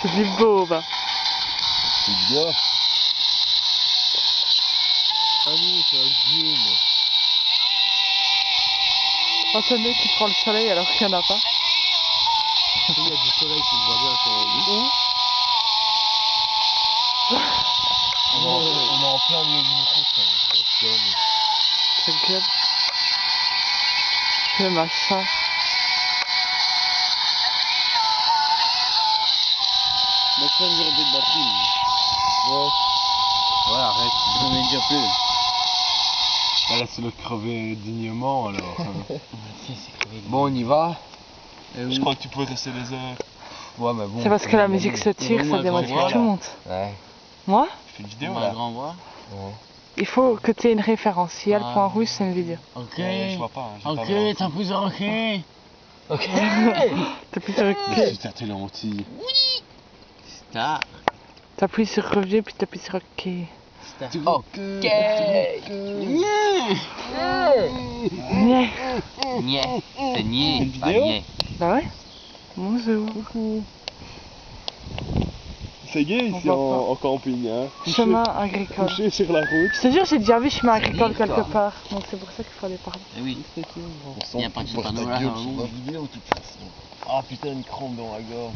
C'est du beau, bah. C'est du gars. Ah oui, c'est un vieux, moi. Oh, c'est le mec qui prend le soleil alors qu'il n'y en a pas. Il y a du soleil, tu le vois bien quand même. On est en plein milieu d'une route, hein. Ta gueule. Le machin. Mais c'est une journée de batterie. Ouais. Ouais, arrête. J'en ai déjà plus. Ah, là, c'est le crever dignement, alors. Bon, on y va. Je crois que tu pourrais rester des heures. Ouais, mais bon. C'est parce que la musique se tire, ça démotive tout le monde. Ouais. Moi, Tu fais une vidéo, On là. a grand voix. Ouais. il faut que tu aies une référence. Si elle point rouge, c'est une vidéo. Ok. Je vois pas. J'ai pas Ok, vraiment- t'as plus ok. Ok. T'appuies sur Mais OK. c'est tellement lentille. Star. T'appuies sur revient puis t'appuies sur OK. Star. Ok. Niais. Niais. C'est niais. Une Pas vidéo niais. Bah ouais. Bonjour. C'est gay ici On voit en camping, hein. Chemin agricole. Couché sur la route. Je te jure, j'ai déjà vu chemin agricole dit, quelque toi. part. Donc c'est pour ça qu'il faut aller par là. Eh oui. On Il y a pas de panneau là. vidéo de toute façon. Ah putain, une crampe dans la gorge.